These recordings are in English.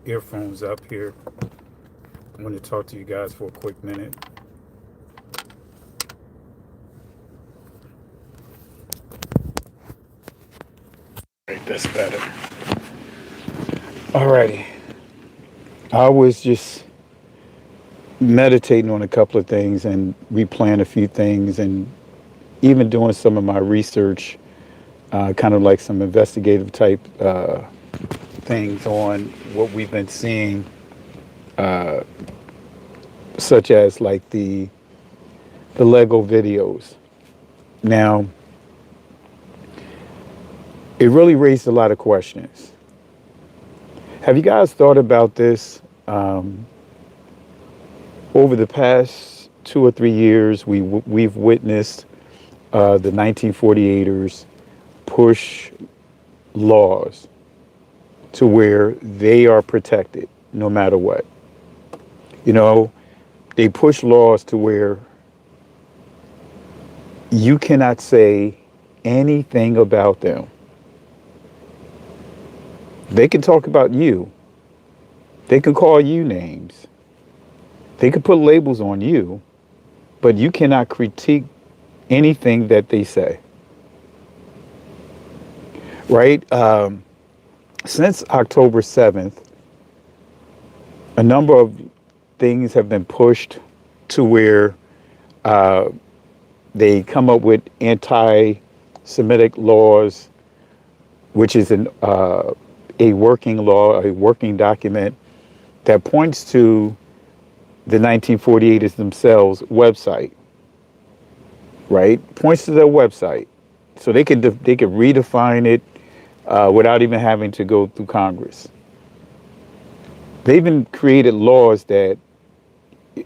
earphones up here. I want to talk to you guys for a quick minute. Right, that's better. Alrighty. I was just meditating on a couple of things and replaying a few things and even doing some of my research, kind of like some investigative type things on what we've been seeing, such as like the Lego videos. Now, it really raised a lot of questions. Have you guys thought about this? Over the past 2 or 3 years, we've witnessed the 1948ers push laws to where they are protected no matter what. You know, they push laws to where you cannot say anything about them. They can talk about you. They can call you names. They can put labels on you, but you cannot critique anything that they say. Right? Since October 7th, a number of things have been pushed to where they come up with anti-Semitic laws, which is a working law, a working document that points to the 1948ers themselves website, right? Points to their website, so they could redefine it without even having to go through Congress. They even created laws that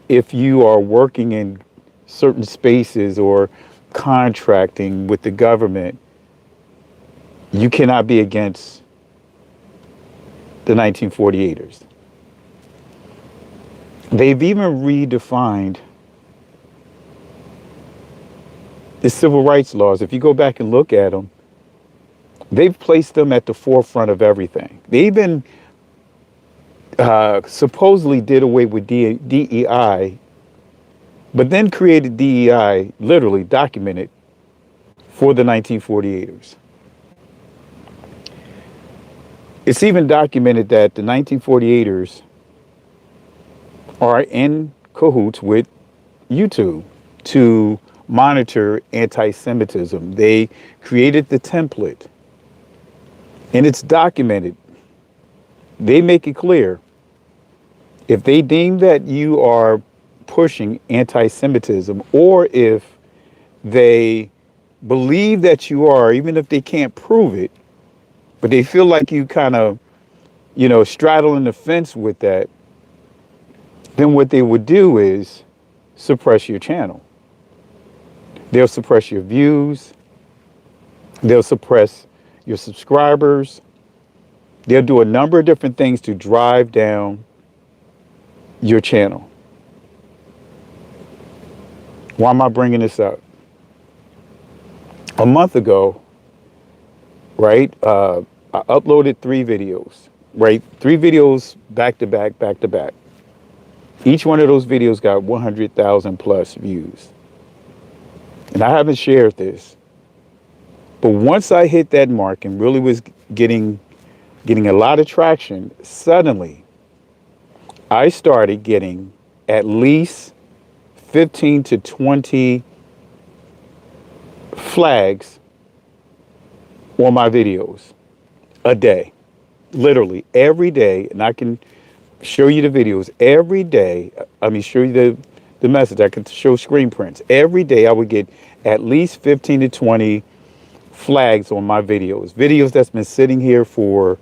if you are working in certain spaces or contracting with the government, you cannot be against the 1948ers. They've even redefined the civil rights laws. If you go back and look at them, they've placed them at the forefront of everything. They even supposedly did away with DEI, but then created DEI, literally documented, for the 1948ers. It's even documented that the 1948ers are in cahoots with YouTube to monitor anti-Semitism. They created the template, and it's documented. They make it clear. If they deem that you are pushing anti-Semitism, or if they believe that you are, even if they can't prove it, but they feel like you kind of, straddling the fence with that, then what they would do is suppress your channel. They'll suppress your views. They'll suppress your subscribers. They'll do a number of different things to drive down your channel. Why am I bringing this up? A month ago, right, I uploaded 3 videos, right? 3 videos back to back, back to back. Each one of those videos got 100,000 plus views. And I haven't shared this, but once I hit that mark and really was getting a lot of traction, suddenly I started getting at least 15 to 20 flags on my videos a day, literally every day. And I can show you the videos every day. Show you the message. I can show screen prints. Every day I would get at least 15 to 20 flags on my videos that's been sitting here for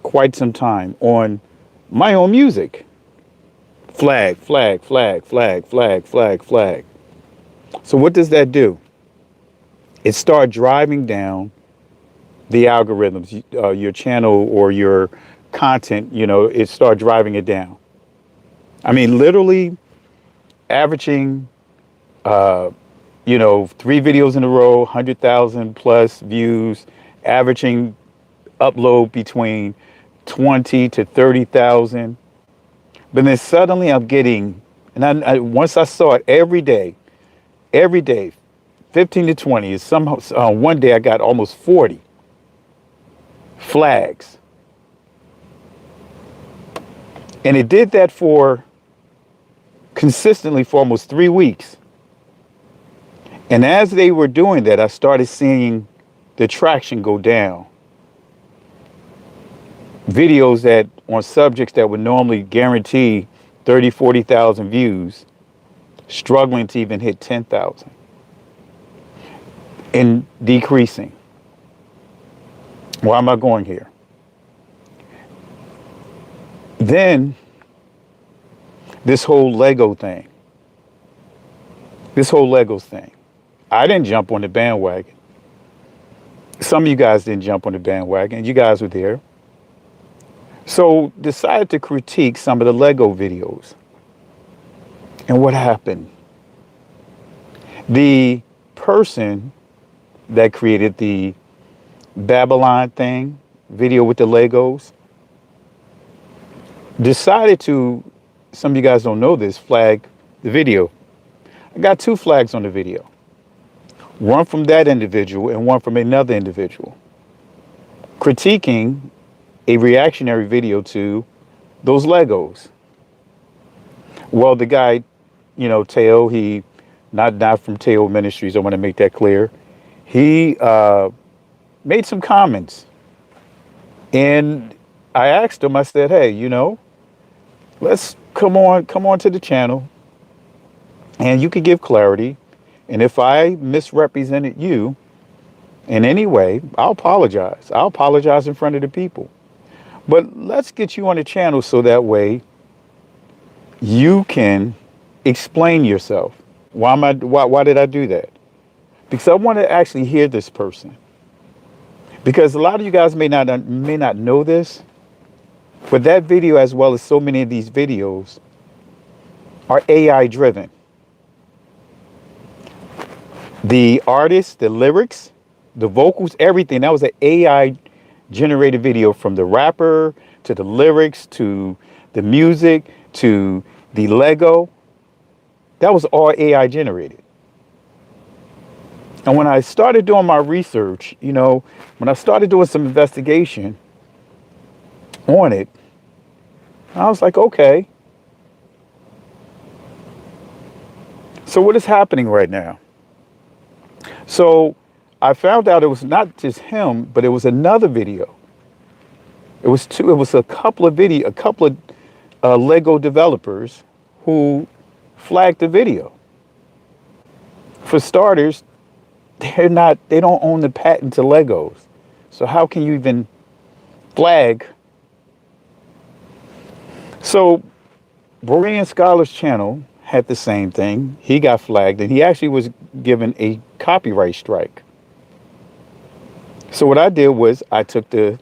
quite some time on my own music. Flag, flag, flag, flag, flag, flag, flag. So what does that do? It starts driving down the algorithms, your channel or your content, it starts driving it down. Literally averaging, 3 videos in a row, 100,000 plus views, averaging upload between 20 to 30,000. But then suddenly I'm getting, and once I saw it every day, 15 to 20. Is somehow one day I got almost 40 flags, and it did that for consistently for almost 3 weeks. And as they were doing that, I started seeing the traction go down. Videos that on subjects that would normally guarantee 30, 40,000 views, struggling to even hit 10,000 and decreasing. Why am I going here? Then this whole Lego thing. This whole Legos thing. I didn't jump on the bandwagon. Some of you guys didn't jump on the bandwagon. You guys were there. So decided to critique some of the Lego videos. And what happened? The person that created the Babylon thing, video with the Legos, decided to, some of you guys don't know this, flag the video. I got 2 flags on the video. One from that individual and one from another individual, critiquing a reactionary video to those Legos. Well, the guy, Teo, he, not from Teo Ministries, I want to make that clear. He made some comments. And I asked him, I said, hey, let's come on to the channel and you can give clarity. And if I misrepresented you in any way, I'll apologize. I'll apologize in front of the people. But let's get you on the channel so that way you can explain yourself. Why did I do that? Because I want to actually hear this person. Because a lot of you guys may not know this, but that video, as well as so many of these videos, are AI driven. The artists, the lyrics, the vocals, everything, that was an AI generated video, from the rapper to the lyrics to the music to the Lego. That was all AI generated. And when I started doing my research, when I started doing some investigation on it, I was like, okay. So what is happening right now? So I found out it was not just him, but it was another video. It was a couple of Lego developers who flagged the video. For starters, they don't own the patent to Legos. So how can you even flag? So Berean Scholar's channel had the same thing. He got flagged and he actually was given a copyright strike. So what I did was I took the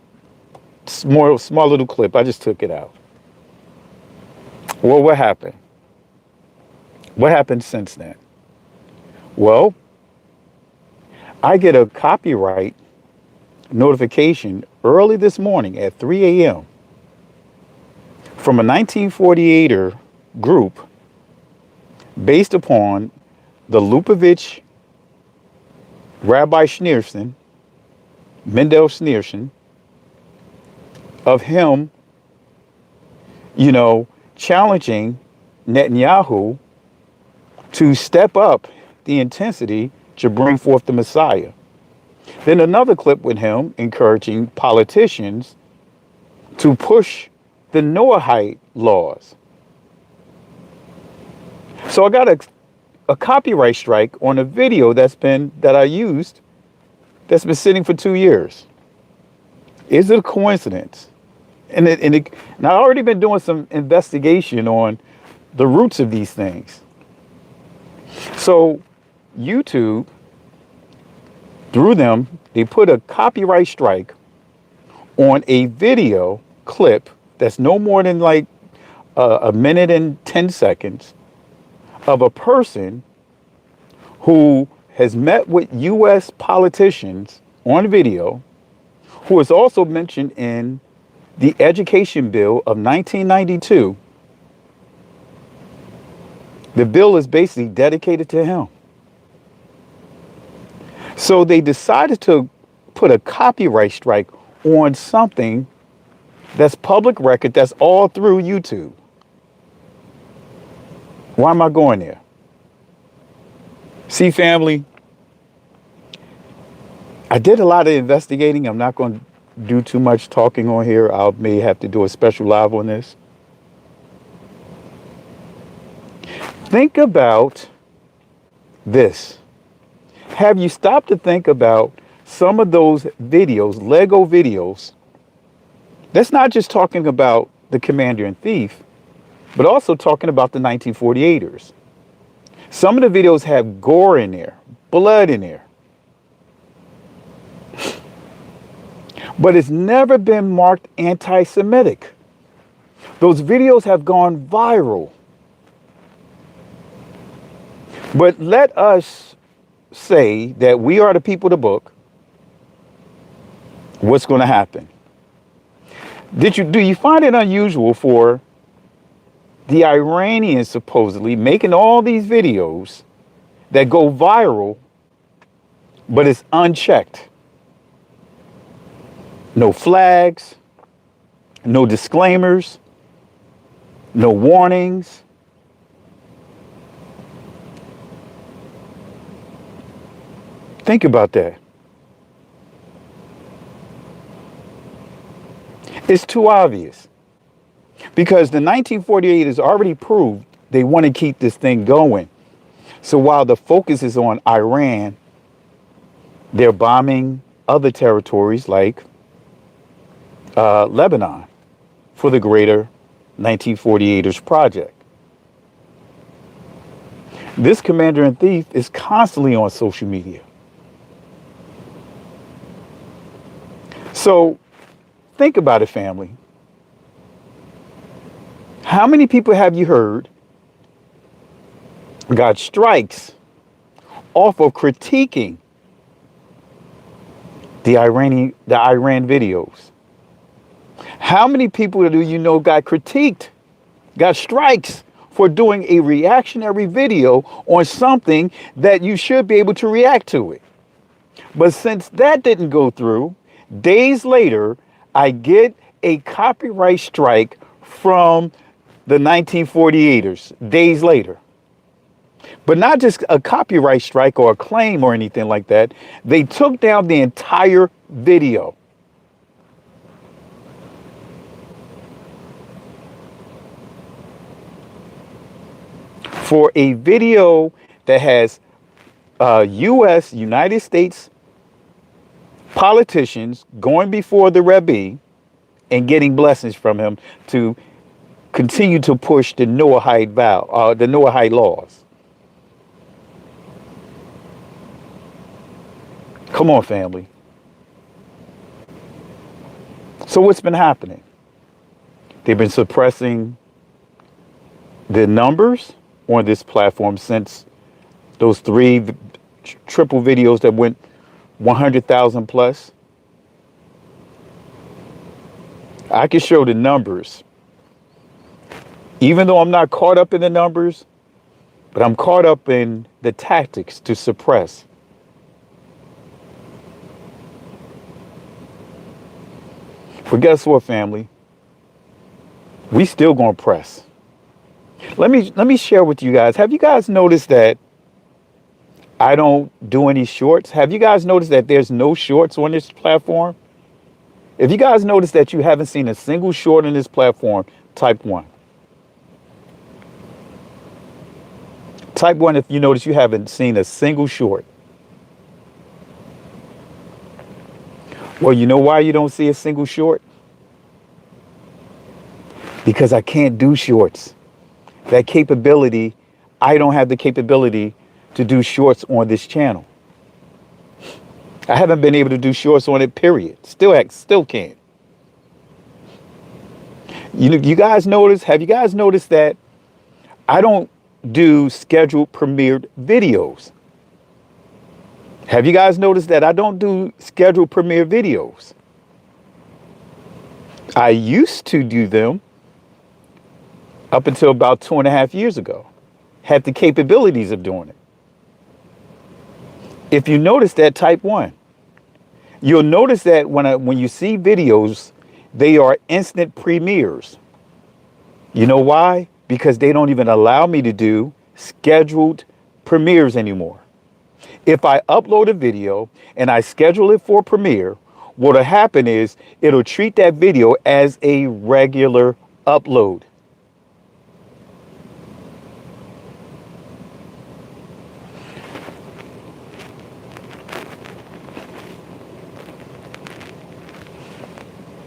small little clip. I just took it out. Well, what happened? What happened since then? Well, I get a copyright notification early this morning at 3 a.m. from a 1948er group based upon the Lubavitch Rabbi Schneerson, Mendel Schneerson, of him, challenging Netanyahu to step up the intensity to bring forth the Messiah. Then another clip with him encouraging politicians to push the Noahide laws. So I got a copyright strike on a video that I used that's been sitting for 2 years. Is it a coincidence? And I've already been doing some investigation on the roots of these things. So YouTube, through them, they put a copyright strike on a video clip that's no more than like a minute and 10 seconds of a person who has met with U.S. politicians on video, who is also mentioned in The Education Bill of 1992, the bill is basically dedicated to him. So they decided to put a copyright strike on something that's public record, that's all through YouTube. Why am I going there? See, family, I did a lot of investigating. I'm not going to do too much talking on here. I may have to do a special live on this. Think about this. Have you stopped to think about some of those videos, Lego videos? That's not just talking about the Commander in Thief, but also talking about the 1948ers. Some of the videos have gore in there, blood in there. But it's never been marked anti-Semitic. Those videos have gone viral. But let us say that we are the people of the book. What's going to happen? Do you find it unusual for the Iranians supposedly making all these videos that go viral, but it's unchecked? No flags, no disclaimers, no warnings. Think about that. It's too obvious. Because the 1948 has already proved they want to keep this thing going. So while the focus is on Iran, they're bombing other territories like Lebanon for the greater 1948ers project. This Commander in Thief is constantly on social media. So think about it, family. How many people have you heard got strikes off of critiquing the Iran videos? How many people do you know got critiqued, got strikes for doing a reactionary video on something that you should be able to react to it? But since that didn't go through, days later, I get a copyright strike from the 1948ers, days later. But not just a copyright strike or a claim or anything like that. They took down the entire video. For a video that has United States politicians going before the Rebbe and getting blessings from him to continue to push the Noahide the Noahide laws. Come on, family. So what's been happening? They've been suppressing the numbers on this platform since those three triple videos that went 100,000 plus. I can show the numbers. Even though I'm not caught up in the numbers, but I'm caught up in the tactics to suppress. But guess what, family? We still gonna press. Let me share with you guys. Have you guys noticed that I don't do any shorts? Have you guys noticed that there's no shorts on this platform? If you guys notice that you haven't seen a single short on this platform, type 1. Type 1 if you notice you haven't seen a single short. Well, you know why you don't see a single short? Because I can't do shorts. That capability, I don't have the capability to do shorts on this channel. I haven't been able to do shorts on it, period. Still can't. You guys notice, have you guys noticed that I don't do scheduled premiered videos? Have you guys noticed that I don't do scheduled premiere videos? I used to do them up until about 2.5 years ago. Had the capabilities of doing it. If you notice that type 1, you'll notice that when you see videos, they are instant premieres. You know why? Because they don't even allow me to do scheduled premieres anymore. If I upload a video and I schedule it for premiere, what'll happen is it'll treat that video as a regular upload.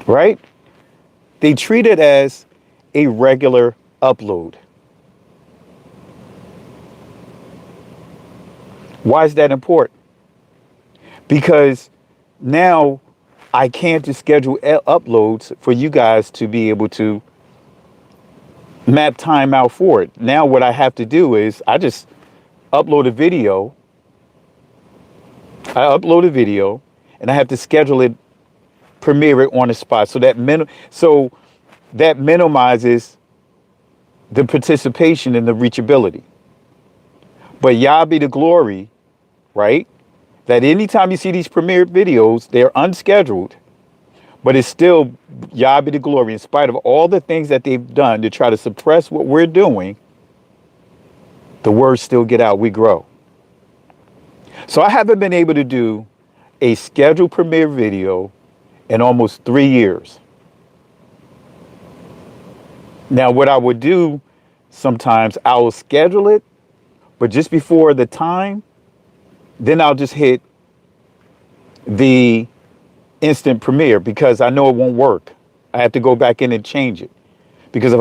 Right? They treat it as a regular upload. Why is that important? Because now I can't just schedule uploads for you guys to be able to map time out for it. Now what I have to do is I just upload a video. I upload a video and I have to schedule it, premiere it on the spot. So that minimizes the participation and the reachability. But Yah be the glory, right? That anytime you see these premiere videos, they're unscheduled, but it's still Yah be the glory. In spite of all the things that they've done to try to suppress what we're doing, the words still get out. We grow. So I haven't been able to do a scheduled premiere video in almost 3 years. Now, what I would do sometimes, I will schedule it, but just before the time, then I'll just hit the instant premiere because I know it won't work. I have to go back in and change it. Because if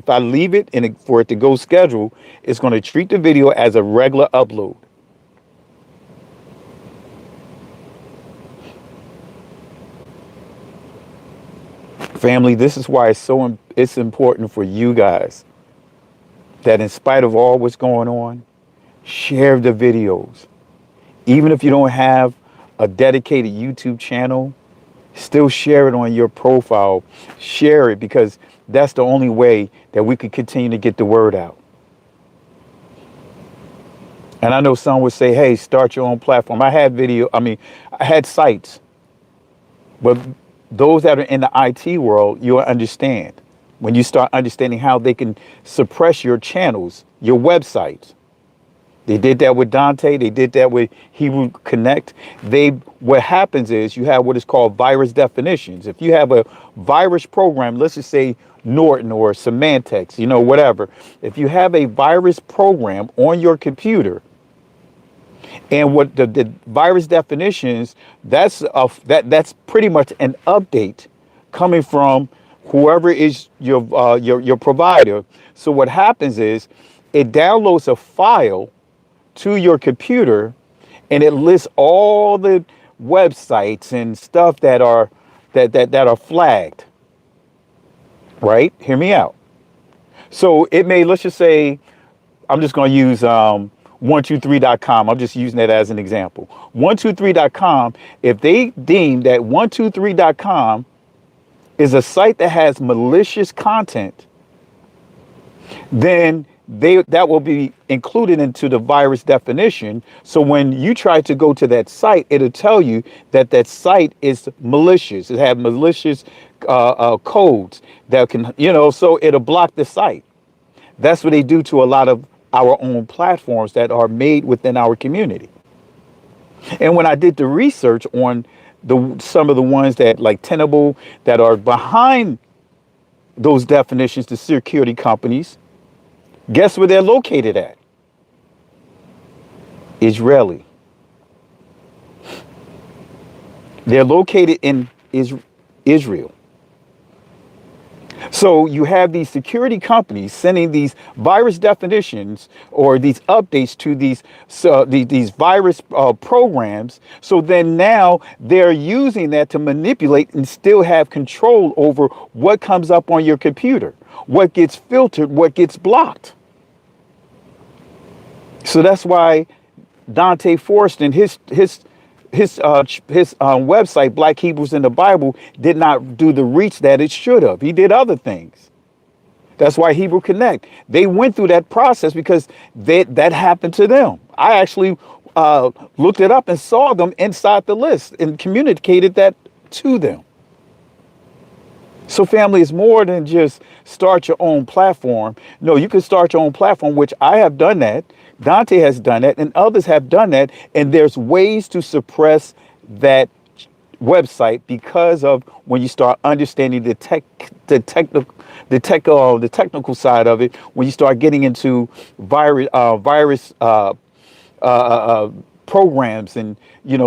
I leave it for it to go schedule, it's going to treat the video as a regular upload. Family, this is why it's important for you guys that in spite of all what's going on, share the videos. Even if you don't have a dedicated YouTube channel, still share it on your profile. Share it because that's the only way that we could continue to get the word out. And I know some would say, hey, start your own platform. I had sites, but those that are in the IT world, you'll understand when you start understanding how they can suppress your channels, your websites. They did that with Dante. They did that with Hebrew Connect. What happens is you have what is called virus definitions. If you have a virus program, let's just say Norton or Symantec, whatever. If you have a virus program on your computer, and what the virus definitions, that's pretty much an update coming from whoever is your provider. So what happens is it downloads a file to your computer and it lists all the websites and stuff that are flagged. Right? Hear me out. So let's just say, I'm just going to use 123.com. I'm just using that as an example. 123.com, if they deem that 123.com is a site that has malicious content, then that will be included into the virus definition. So when you try to go to that site, it'll tell you that site is malicious. It has malicious codes that can, so it'll block the site. That's what they do to a lot of our own platforms that are made within our community. And when I did the research on some of the ones that like Tenable that are behind those definitions, the security companies, guess where they're located at? Israeli. They're located in Israel. So you have these security companies sending these virus definitions or these updates to these virus programs. So then now they're using that to manipulate and still have control over what comes up on your computer, what gets filtered, what gets blocked. So that's why Dante Forrest and his website, Black Hebrews in the Bible, did not do the reach that it should have. He did other things. That's why Hebrew Connect, they went through that process because that happened to them. I actually looked it up and saw them inside the list and communicated that to them. So family is more than just start your own platform. No, you can start your own platform, which I have done that. Dante has done that and others have done that. And there's ways to suppress that website because of when you start understanding the technical side of it, when you start getting into virus programs and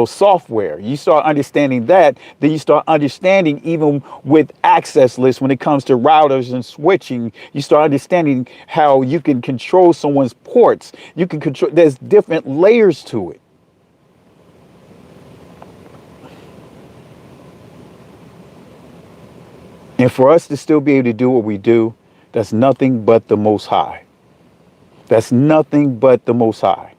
software, you start understanding that. Then you start understanding even with access lists when it comes to routers and switching. You start understanding how you can control someone's ports. You can control. There's different layers to it. And for us to still be able to do what we do, that's nothing but the Most High. That's nothing but the Most High.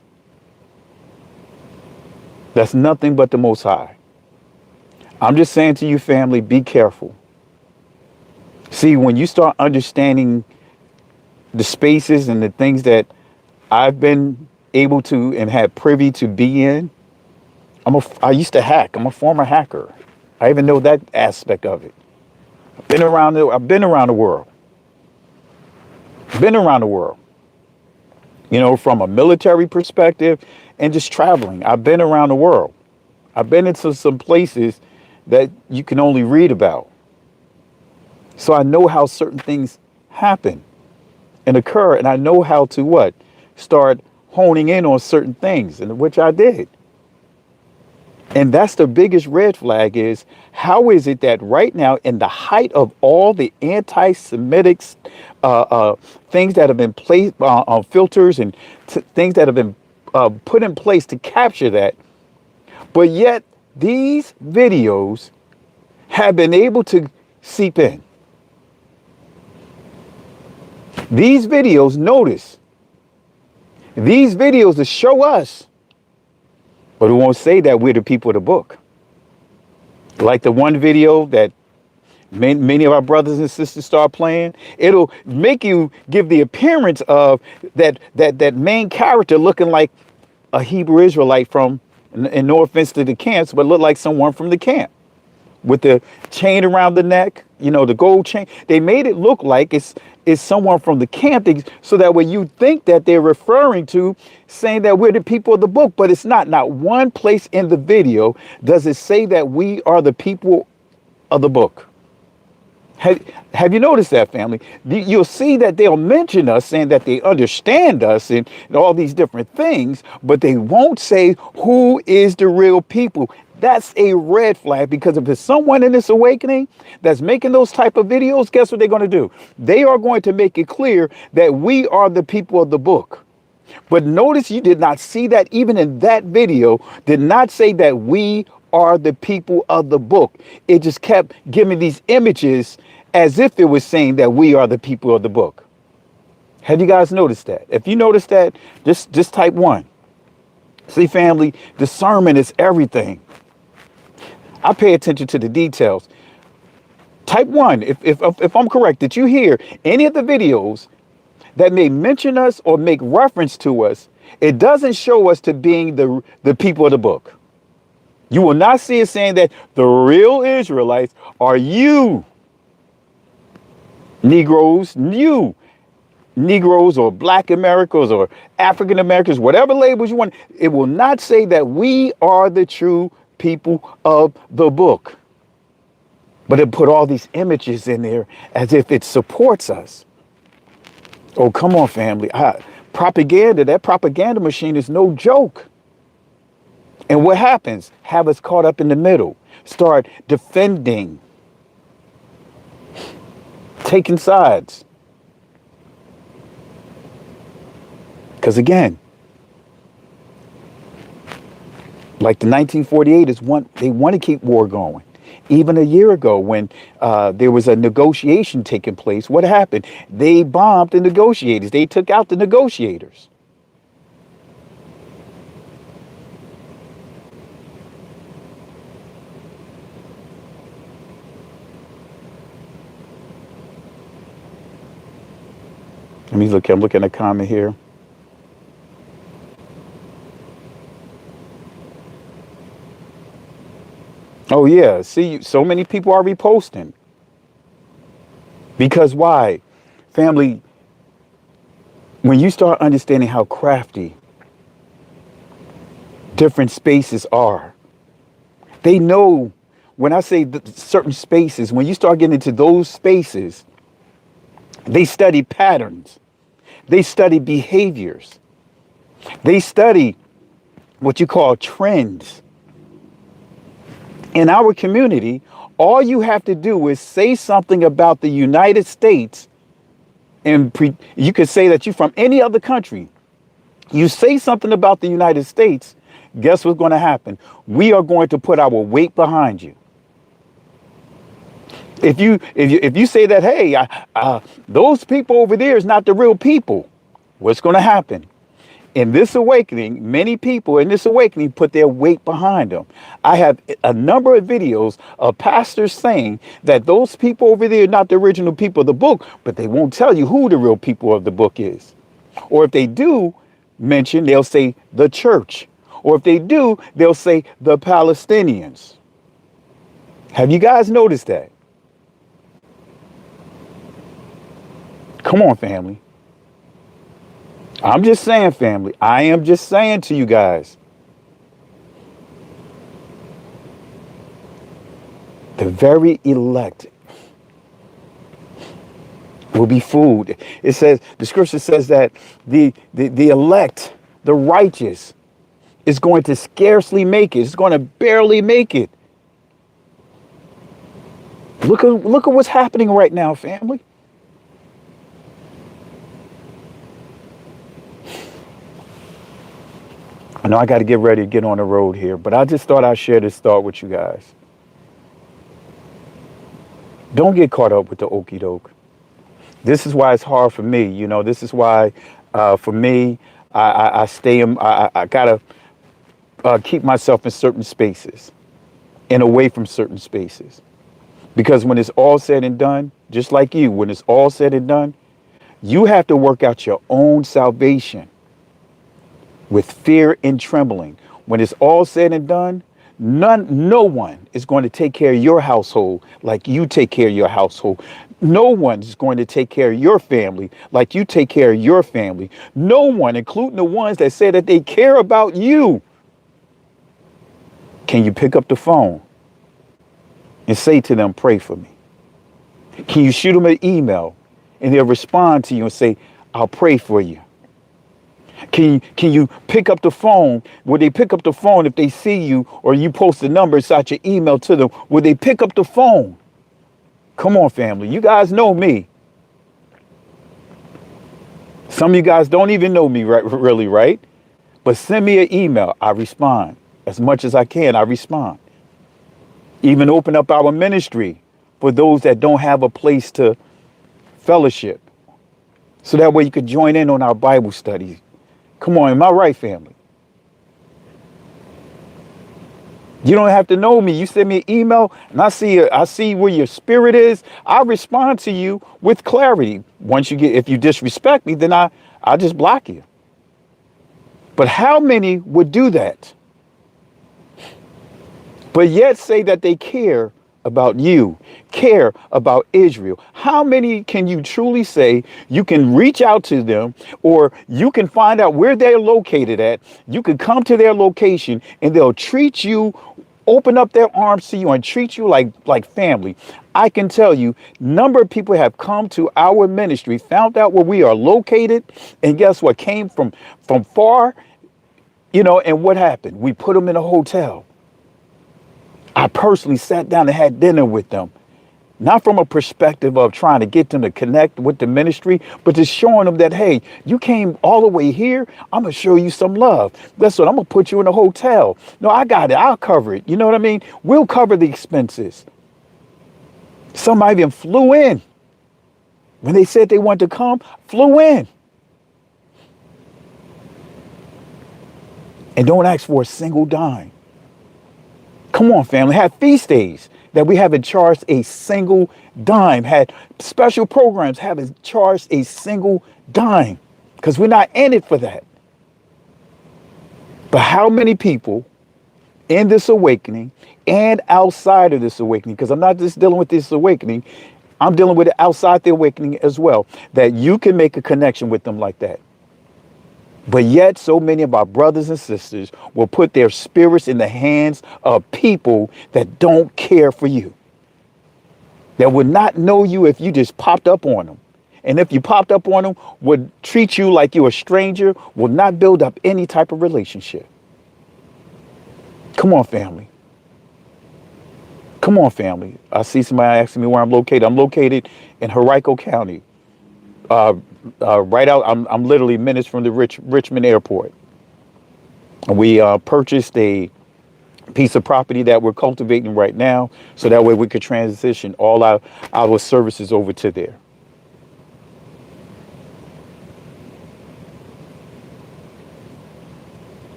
That's nothing but the Most High. I'm just saying to you, family, be careful. See, when you start understanding the spaces and the things that I've been able to and had privy to be in, I used to hack. I'm a former hacker. I even know that aspect of it. I've been around the world. Been around the world. From a military perspective and just traveling. I've been around the world. I've been into some places that you can only read about. So I know how certain things happen and occur, and I know how to what? Start honing in on certain things, and which I did. And that's the biggest red flag is, how is it that right now, in the height of all the anti-Semitic things that have been placed on filters and things that have been put in place to capture that, but yet these videos have been able to seep in. These videos, notice, these videos to show us, but it won't say that we're the people of the book. Like the one video that many of our brothers and sisters start playing, it'll make you give the appearance of that main character looking like a Hebrew Israelite from, and no offense to the camps, but look like someone from the camp with the chain around the neck, the gold chain. They made it look like it's someone from the camp, so that way you think that they're referring to saying that we're the people of the book, but it's not. Not one place in the video does it say that we are the people of the book. Have you noticed that, family? You'll see that they'll mention us, saying that they understand us and all these different things, but they won't say who is the real people. That's a red flag, because if it's someone in this awakening that's making those type of videos, guess what they're going to do? They are going to make it clear that we are the people of the book. But notice you did not see that even in that video, did not say that we are the people of the book. It just kept giving these images as if it was saying that we are the people of the book. Have you guys noticed that? If you noticed that, just type 1. See, family, discernment is everything. I pay attention to the details. Type 1, if I'm correct, did you hear any of the videos that may mention us or make reference to us? It doesn't show us to being the people of the book. You will not see it saying that the real Israelites are you, Negroes, Negroes or Black Americans or African Americans, whatever labels you want. It will not say that we are the true people of the book. But it put all these images in there as if it supports us. Oh, come on, family. Propaganda, that propaganda machine is no joke. And what happens? Have us caught up in the middle. Start defending. Taking sides. Because again, like the 1948 they want to keep war going. Even a year ago when there was a negotiation taking place, what happened? They bombed the negotiators. They took out the negotiators. Let me look. I'm looking at a comment here. Oh yeah. See, so many people are reposting. Because why? Family, when you start understanding how crafty different spaces are, they know when I say certain spaces, when you start getting into those spaces, they study patterns, they study behaviors, they study what you call trends. In our community, all you have to do is say something about the United States, and you could say that you're from any other country. You say something about the United States, guess what's going to happen? We are going to put our weight behind you. If you say that, hey, those people over there is not the real people, what's going to happen? In this awakening, many people in this awakening put their weight behind them. I have a number of videos of pastors saying that those people over there are not the original people of the book, but they won't tell you who the real people of the book is. Or if they do mention, they'll say the church. Or if they do, they'll say the Palestinians. Have you guys noticed that? Come on, family. I'm just saying, family. I am just saying to you guys. The very elect will be fooled. It says, the scripture says that the elect, the righteous, is going to scarcely make it. It's going to barely make it. Look at what's happening right now, family. I know I got to get ready to get on the road here, but I just thought I'd share this thought with you guys. Don't get caught up with the okie doke. This is why it's hard for me. You know, this is why for me, I stay in, I got to keep myself in certain spaces and away from certain spaces. Because when it's all said and done, just like you, when it's all said and done, you have to work out your own salvation with fear and trembling. When it's all said and done, no one is going to take care of your household like you take care of your household. No one is going to take care of your family like you take care of your family. No one, including the ones that say that they care about you. Can you pick up the phone and say to them, pray for me? Can you shoot them an email and they'll respond to you and say, I'll pray for you? Can you pick up the phone? Would they pick up the phone if they see you or you post the number inside your email to them? Would they pick up the phone? Come on, family. You guys know me. Some of you guys don't even know me really, right? But send me an email. I respond. As much as I can, I respond. Even open up our ministry for those that don't have a place to fellowship. So that way you could join in on our Bible studies. Come on, am I right, family? You don't have to know me. You send me an email and I see where your spirit is. I respond to you with clarity. If you disrespect me, then I just block you. But how many would do that? But yet say that they care about you, care about Israel. How many can you truly say you can reach out to them, or you can find out where they're located at? You can come to their location and they'll treat you, open up their arms to you and treat you like family. I can tell you, number of people have come to our ministry, found out where we are located, and guess what? Came from far, and what happened? We put them in a hotel. I personally sat down and had dinner with them, not from a perspective of trying to get them to connect with the ministry, but just showing them that, hey, you came all the way here. I'm going to show you some love. That's what I'm going to put you in a hotel. No, I got it. I'll cover it. You know what I mean? We'll cover the expenses. Some even flew in. When they said they wanted to come, flew in. And don't ask for a single dime. Come on, family. Have feast days. that we haven't charged a single dime, had special programs, haven't charged a single dime, because we're not in it for that. But how many people in this awakening and outside of this awakening, because I'm not just dealing with this awakening, I'm dealing with it outside the awakening as well, that you can make a connection with them like that. But yet so many of our brothers and sisters will put their spirits in the hands of people that don't care for you, that would not know you if you just popped up on them. And if you popped up on them, would treat you like you're a stranger, will not build up any type of relationship. Come on, family. Come on, family. I see somebody asking me where I'm located. I'm located in Henrico County. Right out, I'm literally minutes from the Richmond Airport. And we purchased a piece of property that we're cultivating right now, so that way we could transition all our services over to there.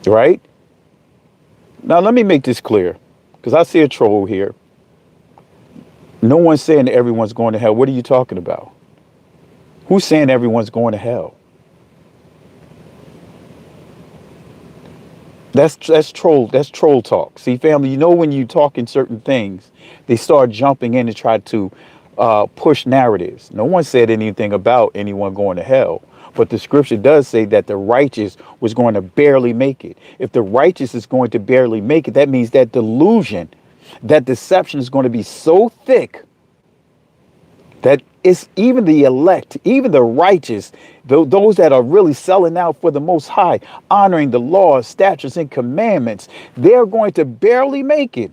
Right? Now, let me make this clear, because I see a troll here. No one's saying that everyone's going to hell. What are you talking about? Who's saying everyone's going to hell? That's troll talk. See, family, you know, when you talk in certain things, they start jumping in and try to push narratives. No one said anything about anyone going to hell. But the scripture does say that the righteous was going to barely make it. If the righteous is going to barely make it, that means that delusion, that deception is going to be so thick that it's even the elect, even the righteous, those that are really selling out for the Most High, honoring the laws, statutes, and commandments, they're going to barely make it.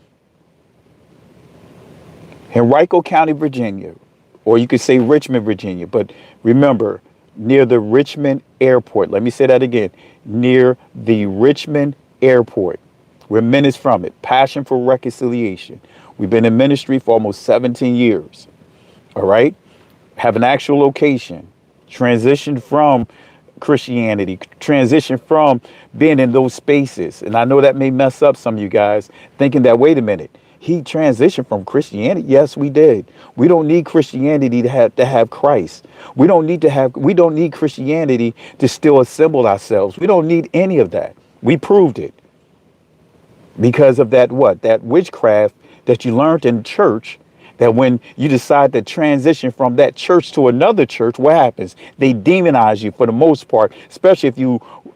Henrico County, Virginia, or you could say Richmond, Virginia, but remember, near the Richmond Airport. Let me say that again. Near the Richmond Airport. We're minutes from it. Passion for Reconciliation. We've been in ministry for almost 17 years. All right? Have an actual location. Transitioned from Christianity. Transitioned from being in those spaces. And I know that may mess up some of you guys thinking that, wait a minute, he transitioned from Christianity. Yes, we did. We don't need Christianity to have Christ. We don't need Christianity to still assemble ourselves. We don't need any of that. We proved it. Because of that that witchcraft that you learned in church, that when you decide to transition from that church to another church, what happens? They demonize you for the most part, especially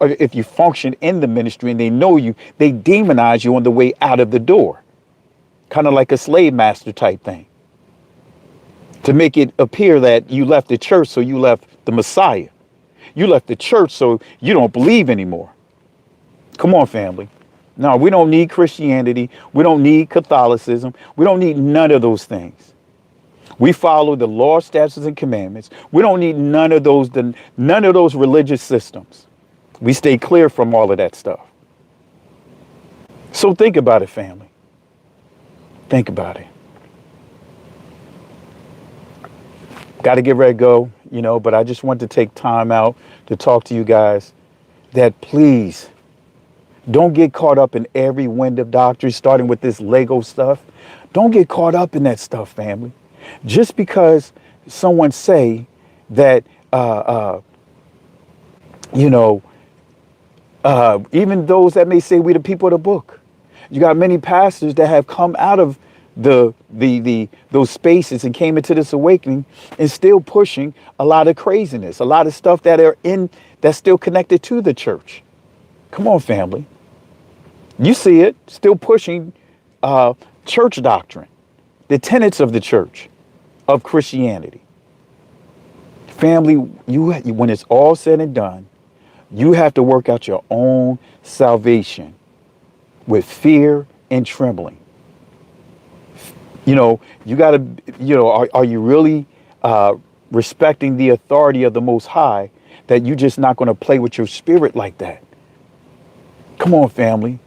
if you function in the ministry and they know you, they demonize you on the way out of the door. Kind of like a slave master type thing, to make it appear that you left the church, so you left the Messiah. You left the church, so you don't believe anymore. Come on, family. No, we don't need Christianity. We don't need Catholicism. We don't need none of those things. We follow the law, statutes, and commandments. We don't need none of those religious systems. We stay clear from all of that stuff. So think about it, family. Think about it. Got to get ready to go, but I just want to take time out to talk to you guys that please don't get caught up in every wind of doctrine, starting with this Lego stuff. Don't get caught up in that stuff, family. Just because someone say that, even those that may say we the people of the book. You got many pastors that have come out of those spaces and came into this awakening and still pushing a lot of craziness, a lot of stuff that's still connected to the church. Come on, family. You see it, still pushing church doctrine, the tenets of the church, of Christianity. Family, when it's all said and done, you have to work out your own salvation with fear and trembling. You got to, are you really respecting the authority of the Most High, that you're just not going to play with your spirit like that? Come on, family.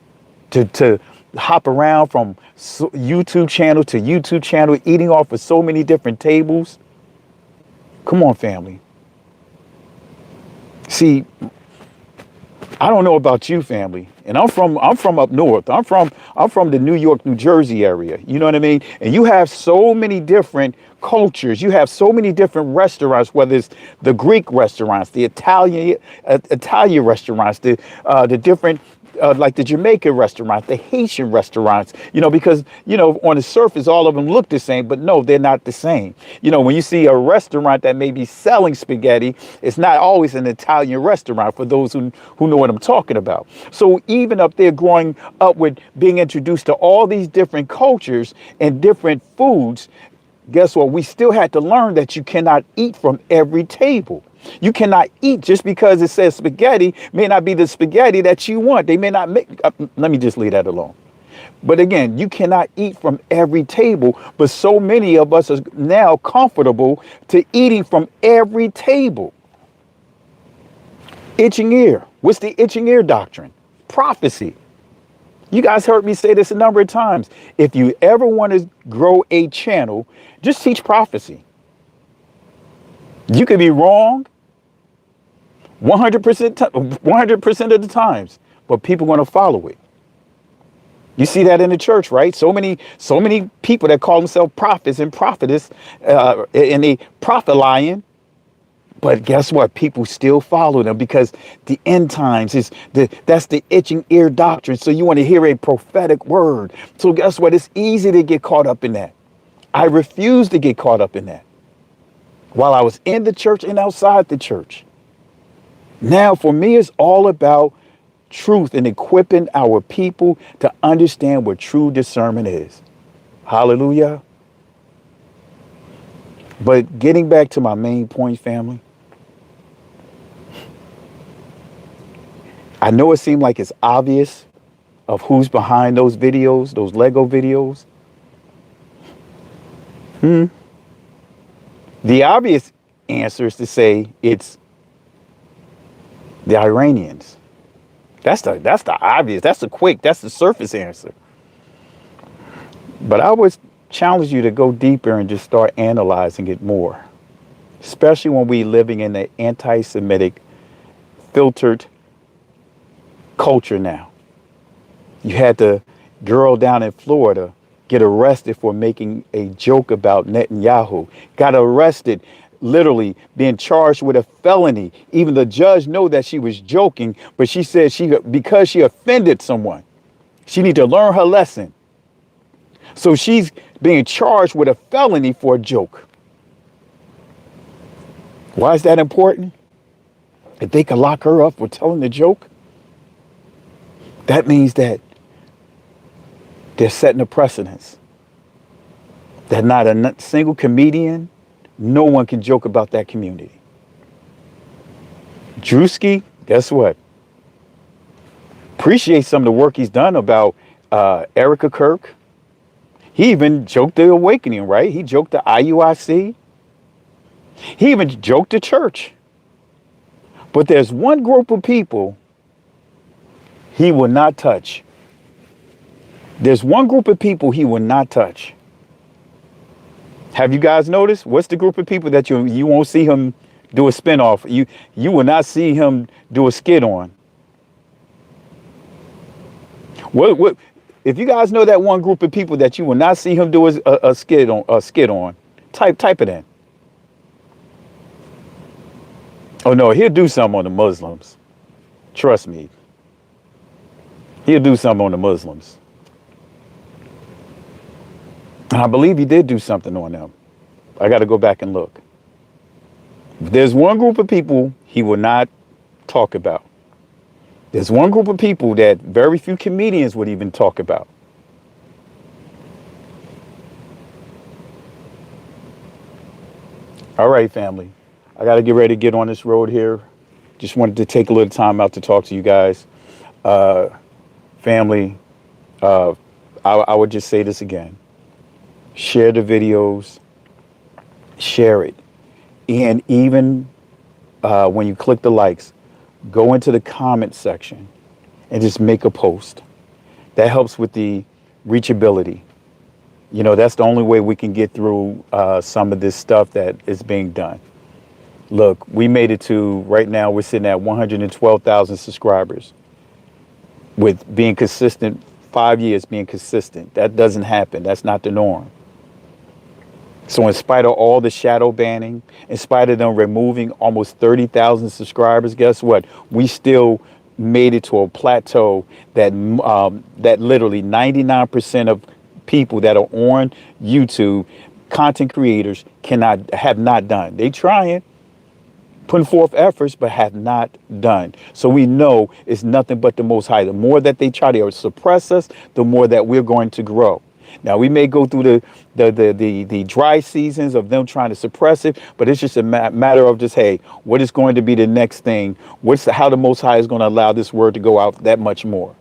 To hop around from YouTube channel to YouTube channel, eating off of so many different tables. Come on, family. See, I don't know about you, family, and I'm from up north. I'm from the New York, New Jersey area. You know what I mean? And you have so many different cultures. You have so many different restaurants, whether it's the Greek restaurants, the Italian restaurants, the different like the Jamaican restaurants, the Haitian restaurants, because, on the surface, all of them look the same, but no, they're not the same. When you see a restaurant that may be selling spaghetti, it's not always an Italian restaurant, for those who know what I'm talking about. So even up there growing up with being introduced to all these different cultures and different foods, guess what? We still had to learn that you cannot eat from every table. You cannot eat just because it says spaghetti may not be the spaghetti that you want. They may not make, let me just leave that alone. But again, you cannot eat from every table, but so many of us are now comfortable to eating from every table. Itching ear. What's the itching ear doctrine? Prophecy. You guys heard me say this a number of times. If you ever want to grow a channel, just teach prophecy. You could be wrong 100% of the times, but people are going to follow it. You see that in the church, right? So many people that call themselves prophets and prophetess, and they prophet lying. But guess what? People still follow them because the end times that's the itching ear doctrine. So you want to hear a prophetic word. So guess what? It's easy to get caught up in that. I refuse to get caught up in that. While I was in the church and outside the church. Now, for me, it's all about truth and equipping our people to understand what true discernment is. Hallelujah. But getting back to my main point, family, I know it seemed like it's obvious of who's behind those videos, those Lego videos. The obvious answer is to say it's the Iranians. That's the obvious, that's the quick, that's the surface answer. But I would challenge you to go deeper and just start analyzing it more, especially when we're living in an anti-Semitic filtered culture now. You had the girl down in Florida get arrested for making a joke about Netanyahu, got arrested, literally being charged with a felony. Even the judge know that she was joking, but she said because she offended someone, she need to learn her lesson. So she's being charged with a felony for a joke. Why is that important? If they can lock her up for telling the joke, that means that they're setting a precedence. That not a single comedian, no one can joke about that community. Drewski, guess what? Appreciate some of the work he's done about Erica Kirk. He even joked the Awakening, right? He joked the IUIC. He even joked the church. But there's one group of people he will not touch. There's one group of people he will not touch. Have you guys noticed? What's the group of people that you won't see him do a spinoff? You will not see him do a skit on. What if you guys know that one group of people that you will not see him do a skit on? Type it in. Oh no, he'll do something on the Muslims. Trust me. He'll do something on the Muslims. And I believe he did do something on them. I got to go back and look. There's one group of people he will not talk about. There's one group of people that very few comedians would even talk about. All right, family. I got to get ready to get on this road here. Just wanted to take a little time out to talk to you guys. Family, I would just say this again. Share the videos. Share it. And even when you click the likes, go into the comment section and just make a post. That helps with the reachability. That's the only way we can get through some of this stuff that is being done. Look, we made it to right now. We're sitting at 112,000 subscribers with being consistent. 5 years being consistent. That doesn't happen. That's not the norm. So in spite of all the shadow banning, in spite of them removing almost 30,000 subscribers, guess what? We still made it to a plateau that that literally 99% of people that are on YouTube, content creators, have not done. They trying, putting forth efforts, but have not done. So we know it's nothing but the Most High. The more that they try to suppress us, the more that we're going to grow. Now we may go through the dry seasons of them trying to suppress it, but it's just a matter of just, hey, what is going to be the next thing? How the Most High is going to allow this word to go out that much more?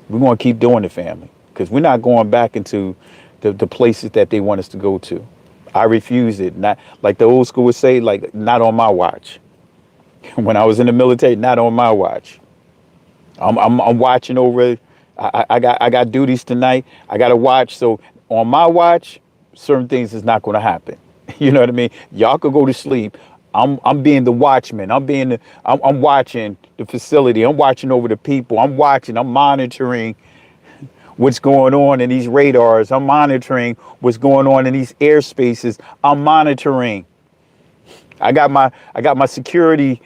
We're going to keep doing it, family, because we're not going back into the places that they want us to go to. I refuse it. Not like the old school would say, like, not on my watch. When I was in the military, not on my watch. I'm watching over. I got duties tonight. I got to watch. So on my watch, certain things is not going to happen. You know what I mean? Y'all could go to sleep. I'm being the watchman. I'm watching the facility. I'm watching over the people. I'm monitoring what's going on in these radars. I'm monitoring what's going on in these airspaces. I'm monitoring. I got my security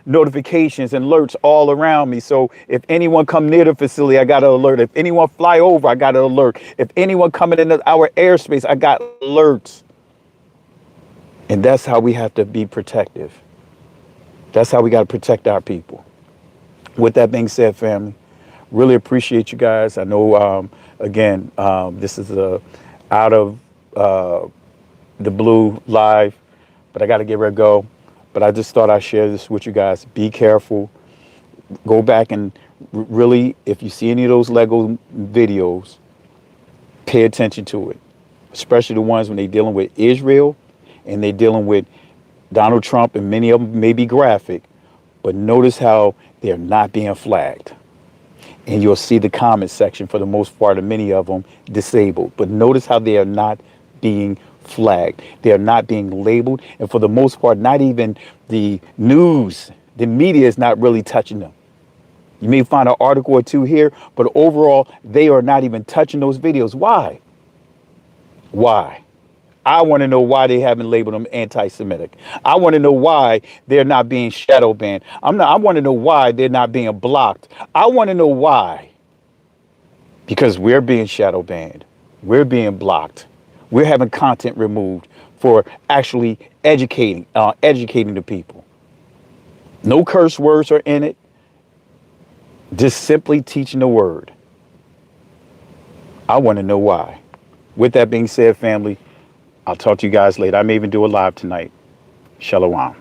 notifications and alerts all around me. So if anyone come near the facility, I got to alert. If anyone fly over, I got to alert. If anyone coming into our airspace, I got alerts. And that's how we have to be protective. That's how we got to protect our people. With that being said, family, really appreciate you guys. I know, again, this is a out of the blue live, but I got to get ready to go. But I just thought I'd share this with you guys. Be careful. Go back and really, if you see any of those Lego videos, pay attention to it, especially the ones when they're dealing with Israel and they're dealing with Donald Trump, and many of them may be graphic, but notice how they're not being flagged. And you'll see the comment section, for the most part, of many of them disabled. But notice how they are not being flagged. They are not being labeled. And for the most part, not even the news, the media is not really touching them. You may find an article or two here, but overall, they are not even touching those videos. Why? Why? I want to know why they haven't labeled them anti-Semitic. I want to know why they're not being shadow banned. I want to know why they're not being blocked. I want to know why. Because we're being shadow banned. We're being blocked. We're having content removed for actually educating the people. No curse words are in it. Just simply teaching the word. I want to know why. With that being said, family, I'll talk to you guys later. I may even do a live tonight. Shalom.